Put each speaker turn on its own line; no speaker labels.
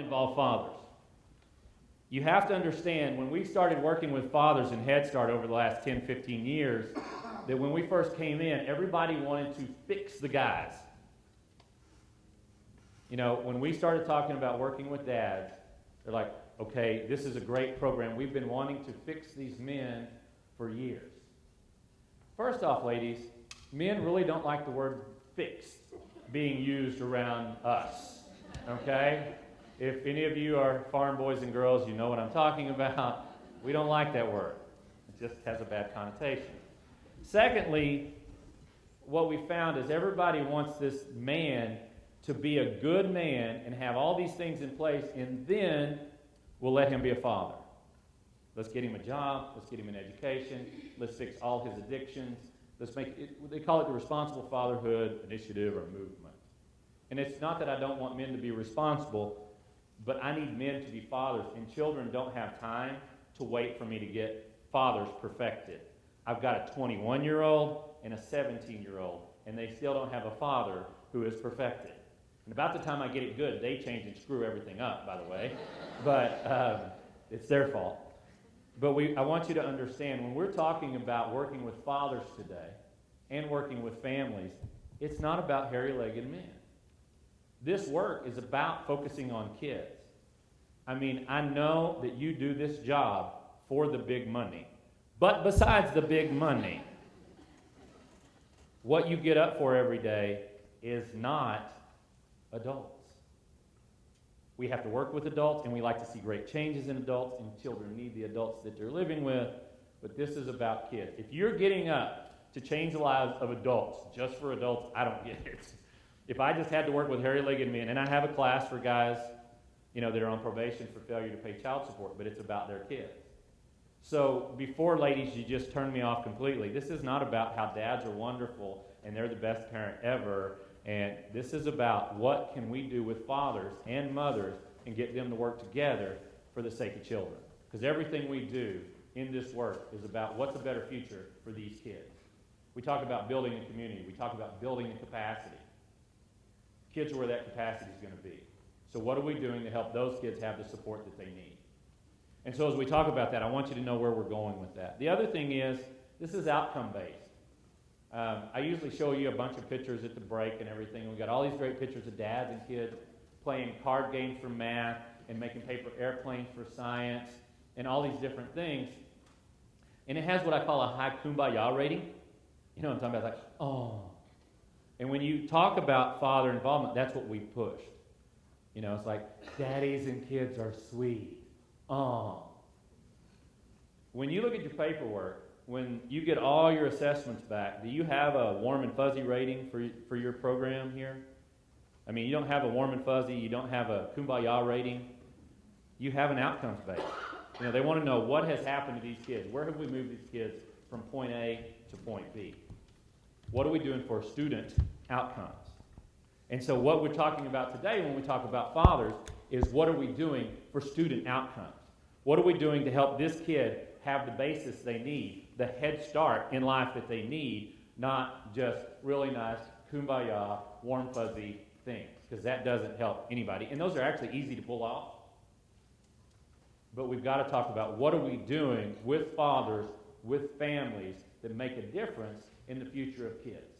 involve fathers. You have to understand, when we started working with fathers in Head Start over the last 10, 15 years, that when we first came in, everybody wanted to fix the guys. You know, when we started talking about working with dads, they're like, okay, this is a great program. We've been wanting to fix these men for years. First off, ladies, men really don't like the word fixed being used around us, okay? If any of you are farm boys and girls, you know what I'm talking about. We don't like that word. It just has a bad connotation. Secondly, what we found is everybody wants this man to be a good man and have all these things in place, and then we'll let him be a father. Let's get him a job. Let's get him an education. Let's fix all his addictions. Let's make it, they call it the Responsible Fatherhood Initiative or movement. And it's not that I don't want men to be responsible, but I need men to be fathers, and children don't have time to wait for me to get fathers perfected. I've got a 21-year-old and a 17-year-old, and they still don't have a father who is perfected. And about the time I get it good, they change and screw everything up, by the way. But it's their fault. But I want you to understand, when we're talking about working with fathers today and working with families, it's not about hairy-legged men. This work is about focusing on kids. I mean, I know that you do this job for the big money. But besides the big money, what you get up for every day is not adults. We have to work with adults, and we like to see great changes in adults, and children need the adults that they're living with, but this is about kids. If you're getting up to change the lives of adults, just for adults, I don't get it. If I just had to work with hairy-legged men, and I have a class for guys, you know, that are on probation for failure to pay child support, but it's about their kids. So before, ladies, you just turn me off completely. This is not about how dads are wonderful and they're the best parent ever. And this is about what can we do with fathers and mothers and get them to work together for the sake of children. Because everything we do in this work is about what's a better future for these kids. We talk about building a community. We talk about building a capacity. Kids are where that capacity is going to be. So what are we doing to help those kids have the support that they need? And so as we talk about that, I want you to know where we're going with that. The other thing is, this is outcome-based. I usually show you a bunch of pictures at the break and everything. We've got all these great pictures of dads and kids playing card games for math and making paper airplanes for science and all these different things. And it has what I call a high kumbaya rating. You know what I'm talking about? It's like, oh. And when you talk about father involvement, that's what we push. You know, it's like, daddies and kids are sweet. Oh. When you look at your paperwork, when you get all your assessments back, do you have a warm and fuzzy rating for your program here? I mean, you don't have a warm and fuzzy, you don't have a kumbaya rating. You have an outcomes base. You know, they want to know what has happened to these kids. Where have we moved these kids from point A to point B? What are we doing for student outcomes? And so what we're talking about today when we talk about fathers is what are we doing for student outcomes? What are we doing to help this kid have the basis they need, the head start in life that they need, not just really nice, kumbaya, warm, fuzzy things, because that doesn't help anybody. And those are actually easy to pull off. But we've got to talk about what are we doing with fathers, with families, that make a difference in the future of kids.